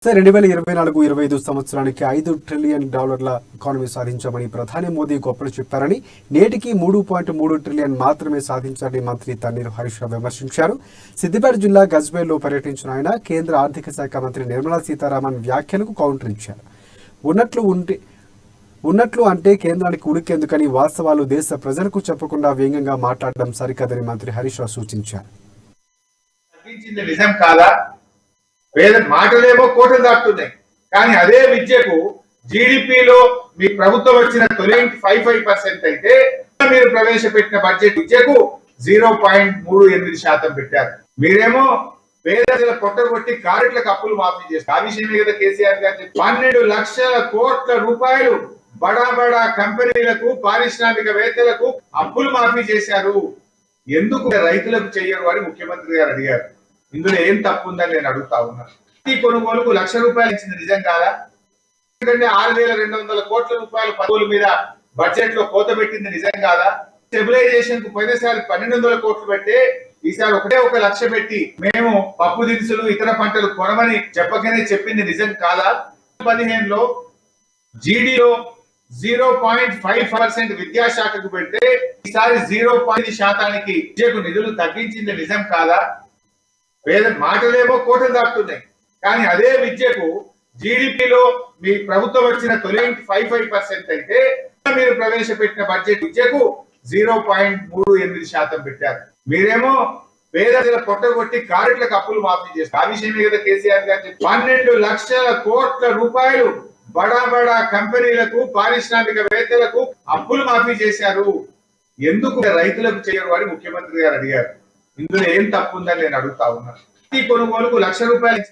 Sir 2024-25 సంవత్సరానికి $5 trillion economy సాధించామని ప్రధాని మోదీ గొప్పలు చెప్పారని, నేటికి 3.3 ట్రిలియన్ మాత్రమే సాధించారని మంత్రి తన్నీరు హరీష్ రావు విమర్శించారు. సిద్దిపేట జిల్లా గజ్వేల్లో పర్యటించిన ఆయన కేంద్ర ఆర్థిక శాఖ మంత్రి నిర్మలా సీతారామన్ వ్యాఖ్యలకు కౌంటర్ ఇచ్చారు. ఉన్నట్లు అంటే కేంద్రానికి ఉడికేందుకని వాస్తవాలు దేశ ప్రజలకు చెప్పకుండా వ్యంగ్యంగా మాట్లాడడం సరికాదని మంత్రి హరీష్ రావు సూచించారు. వేద మాటలేమో కోటలు దాటుతున్నాయి, కానీ అదే విద్యకు జీడిపిలో మీ ప్రభుత్వం వచ్చిన తొలి 55% అయితే మీరు ప్రవేశపెట్టిన బడ్జెట్ విద్యకు 0.38% పెట్టారు. మీరేమో పేదల పొట్టగొట్టి కారెట్లకు అప్పులు మాఫీ చేస్తారు. ఆ విషయమే కదా కేసీఆర్ గారు 12 లక్షల కోట్ల రూపాయలు బడా బడా కంపెనీలకు, పారిశ్రామికవేత్తలకు అప్పులు మాఫీ చేశారు. ఎందుకు రైతులకు చెయ్యరు అని ముఖ్యమంత్రి గారు అడిగారు. ఇందులో ఏం తప్పు ఉందని నేను అడుగుతా ఉన్నాను. ఈ కొనుగోలుకు ₹1,00,000 ఇచ్చింది నిజం కాదా? ఎందుకంటే 6,200 కోట్ల రూపాయలు కొనుగోలు మీద బడ్జెట్ లో కోత పెట్టింది నిజం కాదా? స్టెబిలైజేషన్ కు పోయినసారి 1,200 కోట్లు పెట్టి ఈసారి ఒకటే 1,00,000 పెట్టి మేము పప్పు దినుసులు ఇతర పంటలు కొనమని చెప్పకనే చెప్పింది నిజం కాదా? 2015లో జీడీలో 0.5% విద్యాశాఖకు పెడితే ఈసారి 0.5% విద్యకు నిధులు తగ్గించింది నిజం కాదా? వేద మాటలేమో కోటలు దాటుతున్నాయి, కానీ అదే విద్యకు జీడిపిలో మీ ప్రభుత్వం వచ్చిన తొలి 55% అయితే మీరు ప్రవేశపెట్టిన బడ్జెట్ విద్యకు 0.38% పెట్టారు. మీరేమో పేదల పొట్టగొట్టి కారెట్లకు అప్పులు మాఫీ చేస్తారు. ఆ విషయమే కదా కేసీఆర్ గారు 12 లక్షల కోట్ల రూపాయలు బడా బడా కంపెనీలకు, పారిశ్రామికవేత్తలకు అప్పులు మాఫీ చేశారు. ఎందుకు రైతులకు చేయరు అని ముఖ్యమంత్రి గారు అడిగారు. ఇందులో ఏం తప్పు ఉందని నేను అడుగుతా ఉన్నాను. ఈ కొనుగోలుకు ₹1,00,000